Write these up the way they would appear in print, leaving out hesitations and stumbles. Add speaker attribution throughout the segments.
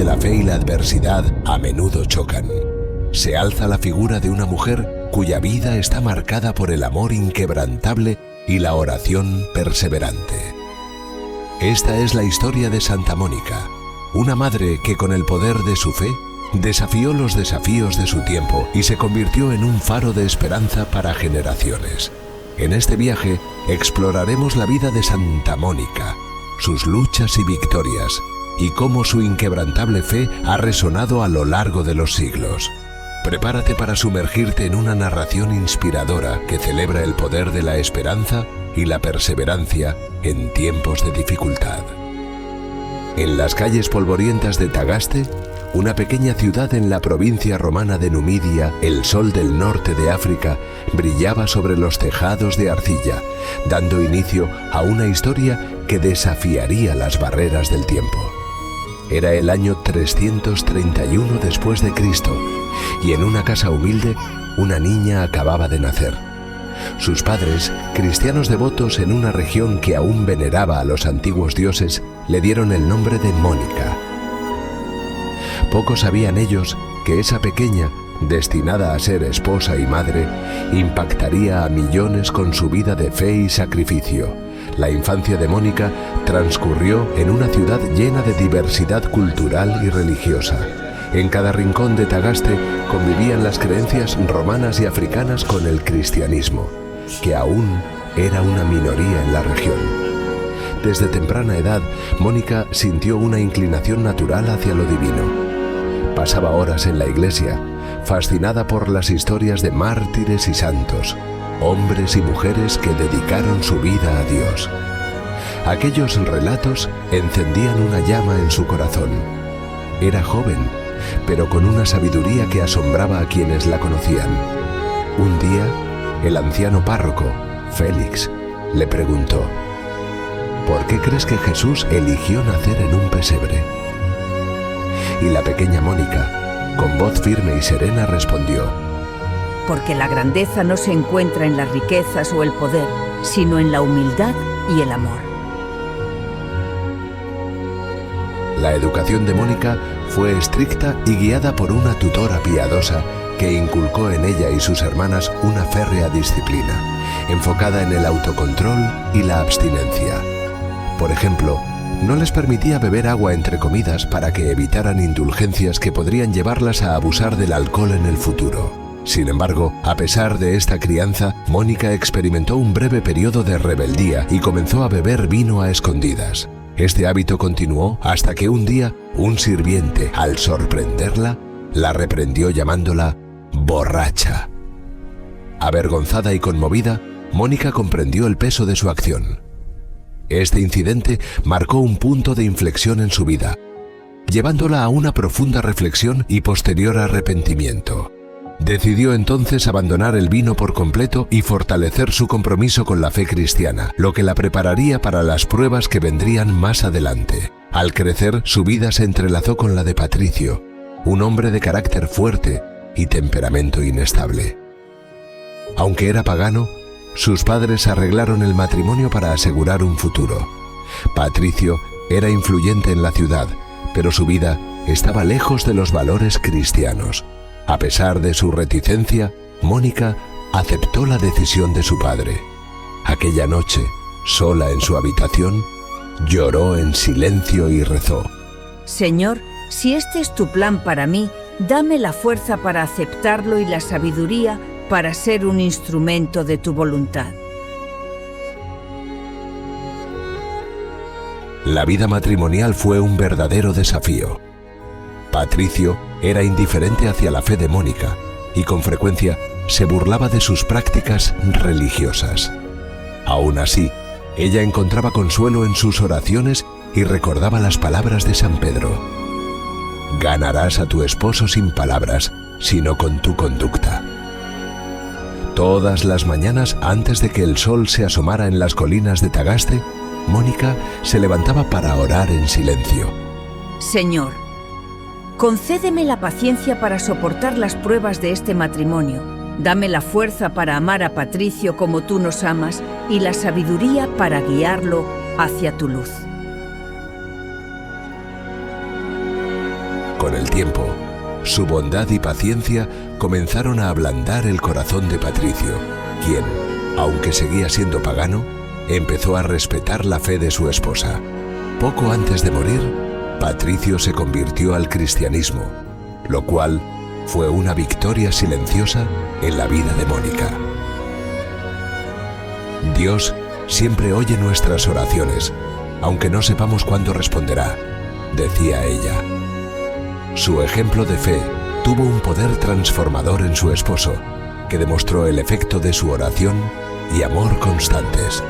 Speaker 1: donde la fe y la adversidad a menudo chocan, se alza la figura de una mujer cuya vida está marcada por el amor inquebrantable y la oración perseverante. Esta es la historia de Santa Mónica, una madre que con el poder de su fe desafió los desafíos de su tiempo y se convirtió en un faro de esperanza para generaciones. En este viaje exploraremos la vida de Santa Mónica, sus luchas y victorias, y cómo su inquebrantable fe ha resonado a lo largo de los siglos. Prepárate para sumergirte en una narración inspiradora que celebra el poder de la esperanza y la perseverancia en tiempos de dificultad. En las calles polvorientas de Tagaste, una pequeña ciudad en la provincia romana de Numidia, el sol del norte de África brillaba sobre los tejados de arcilla, dando inicio a una historia que desafiaría las barreras del tiempo. Era el año 331 después de Cristo, y en una casa humilde, una niña acababa de nacer. Sus padres, cristianos devotos en una región que aún veneraba a los antiguos dioses, le dieron el nombre de Mónica. Poco sabían ellos que esa pequeña, destinada a ser esposa y madre, impactaría a millones con su vida de fe y sacrificio. La infancia de Mónica transcurrió en una ciudad llena de diversidad cultural y religiosa. En cada rincón de Tagaste convivían las creencias romanas y africanas con el cristianismo, que aún era una minoría en la región. Desde temprana edad, Mónica sintió una inclinación natural hacia lo divino. Pasaba horas en la iglesia, fascinada por las historias de mártires y santos, hombres y mujeres que dedicaron su vida a Dios. Aquellos relatos encendían una llama en su corazón. Era joven, pero con una sabiduría que asombraba a quienes la conocían. Un día, el anciano párroco, Félix, le preguntó: ¿por qué crees que Jesús eligió nacer en un pesebre? Y la pequeña Mónica, con voz firme y serena, respondió:
Speaker 2: porque la grandeza no se encuentra en las riquezas o el poder, sino en la humildad y el amor.
Speaker 1: La educación de Mónica fue estricta y guiada por una tutora piadosa que inculcó en ella y sus hermanas una férrea disciplina, enfocada en el autocontrol y la abstinencia. Por ejemplo, no les permitía beber agua entre comidas para que evitaran indulgencias que podrían llevarlas a abusar del alcohol en el futuro. Sin embargo, a pesar de esta crianza, Mónica experimentó un breve periodo de rebeldía y comenzó a beber vino a escondidas. Este hábito continuó hasta que un día, un sirviente, al sorprenderla, la reprendió llamándola borracha. Avergonzada y conmovida, Mónica comprendió el peso de su acción. Este incidente marcó un punto de inflexión en su vida, llevándola a una profunda reflexión y posterior arrepentimiento. Decidió entonces abandonar el vino por completo y fortalecer su compromiso con la fe cristiana, lo que la prepararía para las pruebas que vendrían más adelante. Al crecer, su vida se entrelazó con la de Patricio, un hombre de carácter fuerte y temperamento inestable. Aunque era pagano, sus padres arreglaron el matrimonio para asegurar un futuro. Patricio era influyente en la ciudad, pero su vida estaba lejos de los valores cristianos. A pesar de su reticencia, Mónica aceptó la decisión de su padre. Aquella noche, sola en su habitación, lloró en silencio y rezó:
Speaker 2: Señor, si este es tu plan para mí, dame la fuerza para aceptarlo y la sabiduría para ser un instrumento de tu voluntad.
Speaker 1: La vida matrimonial fue un verdadero desafío. Patricio era indiferente hacia la fe de Mónica y con frecuencia se burlaba de sus prácticas religiosas. Aún así, ella encontraba consuelo en sus oraciones y recordaba las palabras de San Pedro: ganarás a tu esposo sin palabras, sino con tu conducta. Todas las mañanas, antes de que el sol se asomara en las colinas de Tagaste, Mónica se levantaba para orar en silencio.
Speaker 2: Señor, concédeme la paciencia para soportar las pruebas de este matrimonio. Dame la fuerza para amar a Patricio como tú nos amas y la sabiduría para guiarlo hacia tu luz.
Speaker 1: Con el tiempo, su bondad y paciencia comenzaron a ablandar el corazón de Patricio, quien, aunque seguía siendo pagano, empezó a respetar la fe de su esposa. Poco antes de morir, Patricio se convirtió al cristianismo, lo cual fue una victoria silenciosa en la vida de Mónica. Dios siempre oye nuestras oraciones, aunque no sepamos cuándo responderá, decía ella. Su ejemplo de fe tuvo un poder transformador en su esposo, que demostró el efecto de su oración y amor constantes.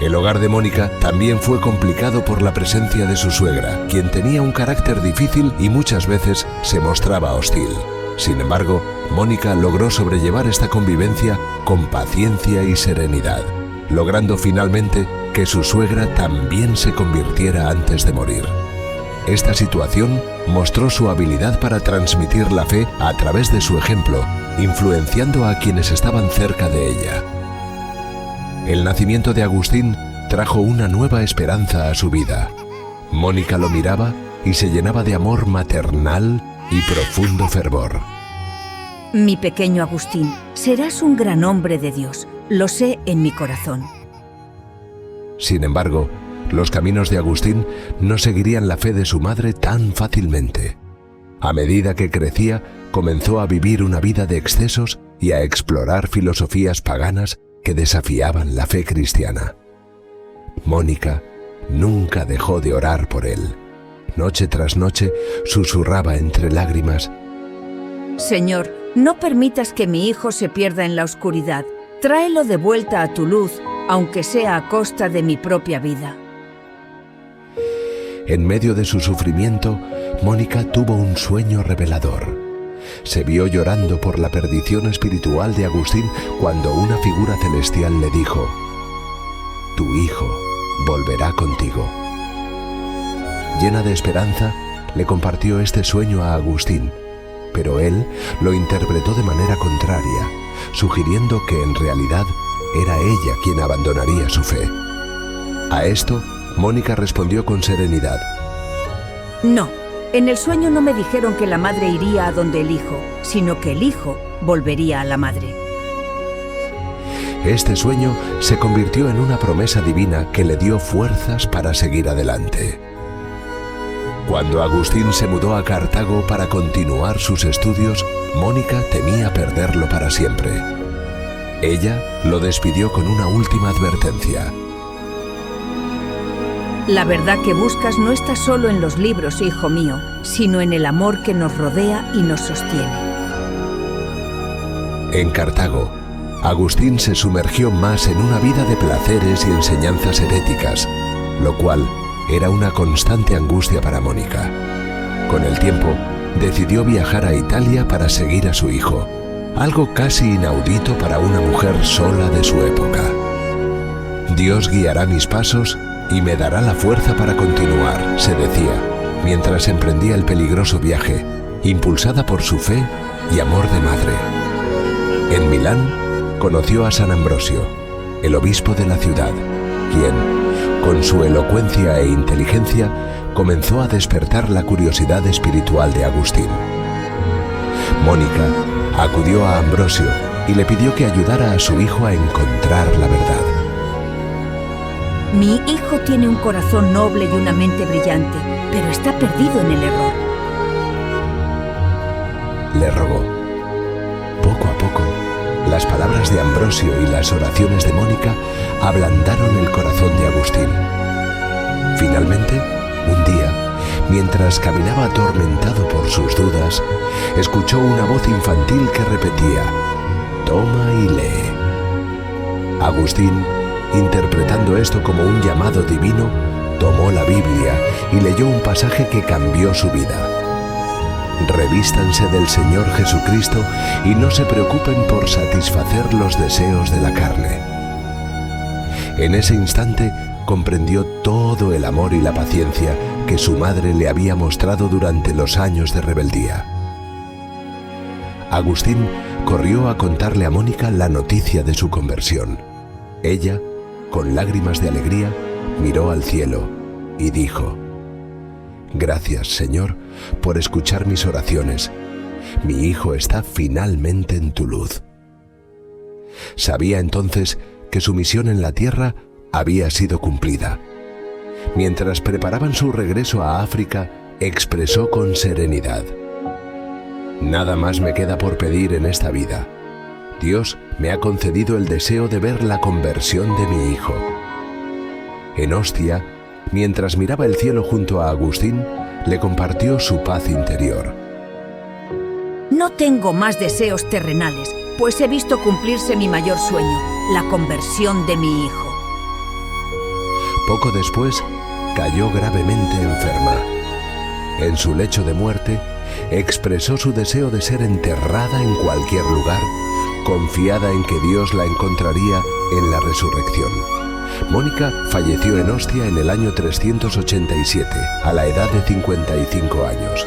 Speaker 1: El hogar de Mónica también fue complicado por la presencia de su suegra, quien tenía un carácter difícil y muchas veces se mostraba hostil. Sin embargo, Mónica logró sobrellevar esta convivencia con paciencia y serenidad, logrando finalmente que su suegra también se convirtiera antes de morir. Esta situación mostró su habilidad para transmitir la fe a través de su ejemplo, influenciando a quienes estaban cerca de ella. El nacimiento de Agustín trajo una nueva esperanza a su vida. Mónica lo miraba y se llenaba de amor maternal y profundo fervor.
Speaker 2: Mi pequeño Agustín, serás un gran hombre de Dios, lo sé en mi corazón.
Speaker 1: Sin embargo, los caminos de Agustín no seguirían la fe de su madre tan fácilmente. A medida que crecía, comenzó a vivir una vida de excesos y a explorar filosofías paganas que desafiaban la fe cristiana. Mónica nunca dejó de orar por él. Noche tras noche susurraba entre lágrimas:
Speaker 2: Señor, no permitas que mi hijo se pierda en la oscuridad. Tráelo de vuelta a tu luz, aunque sea a costa de mi propia vida.
Speaker 1: En medio de su sufrimiento, Mónica tuvo un sueño revelador. Se vio llorando por la perdición espiritual de Agustín cuando una figura celestial le dijo: tu hijo volverá contigo. Llena de esperanza, le compartió este sueño a Agustín, pero él lo interpretó de manera contraria, sugiriendo que en realidad era ella quien abandonaría su fe. A esto, Mónica respondió con serenidad:
Speaker 2: No, en el sueño no me dijeron que la madre iría a donde el hijo, sino que el hijo volvería a la madre.
Speaker 1: Este sueño se convirtió en una promesa divina que le dio fuerzas para seguir adelante. Cuando Agustín se mudó a Cartago para continuar sus estudios, Mónica temía perderlo para siempre. Ella lo despidió con una última advertencia:
Speaker 2: La verdad que buscas no está solo en los libros, hijo mío, sino en el amor que nos rodea y nos sostiene.
Speaker 1: En Cartago, Agustín se sumergió más en una vida de placeres y enseñanzas heréticas, lo cual era una constante angustia para Mónica. Con el tiempo, decidió viajar a Italia para seguir a su hijo, algo casi inaudito para una mujer sola de su época. Dios guiará mis pasos y me dará la fuerza para continuar, se decía, mientras emprendía el peligroso viaje, impulsada por su fe y amor de madre. En Milán, conoció a San Ambrosio, el obispo de la ciudad, quien, con su elocuencia e inteligencia, comenzó a despertar la curiosidad espiritual de Agustín. Mónica acudió a Ambrosio y le pidió que ayudara a su hijo a encontrar la verdad.
Speaker 2: Mi hijo tiene un corazón noble y una mente brillante, pero está perdido en el error.
Speaker 1: Le rogó. Poco a poco, las palabras de Ambrosio y las oraciones de Mónica ablandaron el corazón de Agustín. Finalmente, un día, mientras caminaba atormentado por sus dudas, escuchó una voz infantil que repetía: «Toma y lee». Agustín, interpretando esto como un llamado divino, tomó la Biblia y leyó un pasaje que cambió su vida. Revístanse del Señor Jesucristo y no se preocupen por satisfacer los deseos de la carne. En ese instante comprendió todo el amor y la paciencia que su madre le había mostrado durante los años de rebeldía. Agustín corrió a contarle a Mónica la noticia de su conversión. Ella, con lágrimas de alegría, miró al cielo y dijo: Gracias, Señor, por escuchar mis oraciones. Mi hijo está finalmente en tu luz. Sabía entonces que su misión en la tierra había sido cumplida. Mientras preparaban su regreso a África, expresó con serenidad: Nada más me queda por pedir en esta vida. Dios me ha concedido el deseo de ver la conversión de mi hijo. En Ostia, mientras miraba el cielo junto a Agustín, le compartió su paz interior.
Speaker 2: No tengo más deseos terrenales, pues he visto cumplirse mi mayor sueño, la conversión de mi hijo.
Speaker 1: Poco después, cayó gravemente enferma. En su lecho de muerte, expresó su deseo de ser enterrada en cualquier lugar, confiada en que Dios la encontraría en la resurrección. Mónica falleció en Ostia en el año 387, a la edad de 55 años.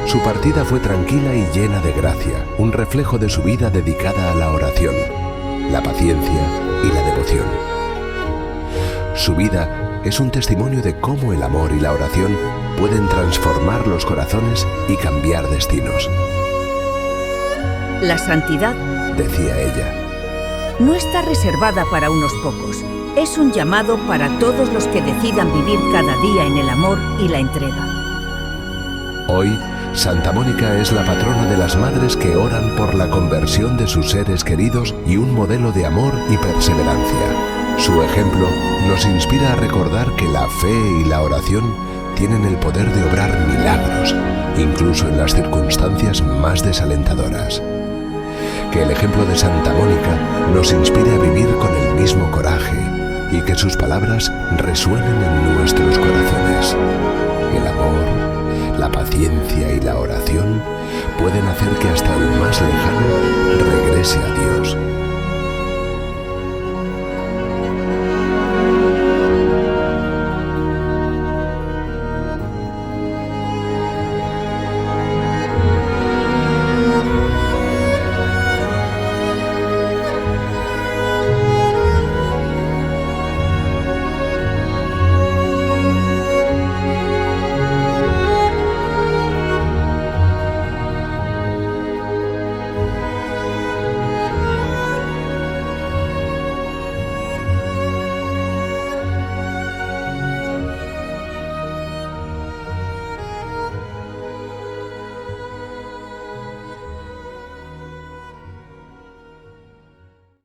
Speaker 1: Su partida fue tranquila y llena de gracia, un reflejo de su vida dedicada a la oración, la paciencia y la devoción. Su vida es un testimonio de cómo el amor y la oración pueden transformar los corazones y cambiar destinos.
Speaker 2: La santidad,
Speaker 1: decía ella,
Speaker 2: no está reservada para unos pocos. Es un llamado para todos los que decidan vivir cada día en el amor y la entrega.
Speaker 1: Hoy, Santa Mónica es la patrona de las madres que oran por la conversión de sus seres queridos y un modelo de amor y perseverancia. Su ejemplo nos inspira a recordar que la fe y la oración tienen el poder de obrar milagros, incluso en las circunstancias más desalentadoras. Que el ejemplo de Santa Mónica nos inspire a vivir con el mismo coraje y que sus palabras resuenen en nuestros corazones. El amor, la paciencia y la oración pueden hacer que hasta el más lejano regrese a Dios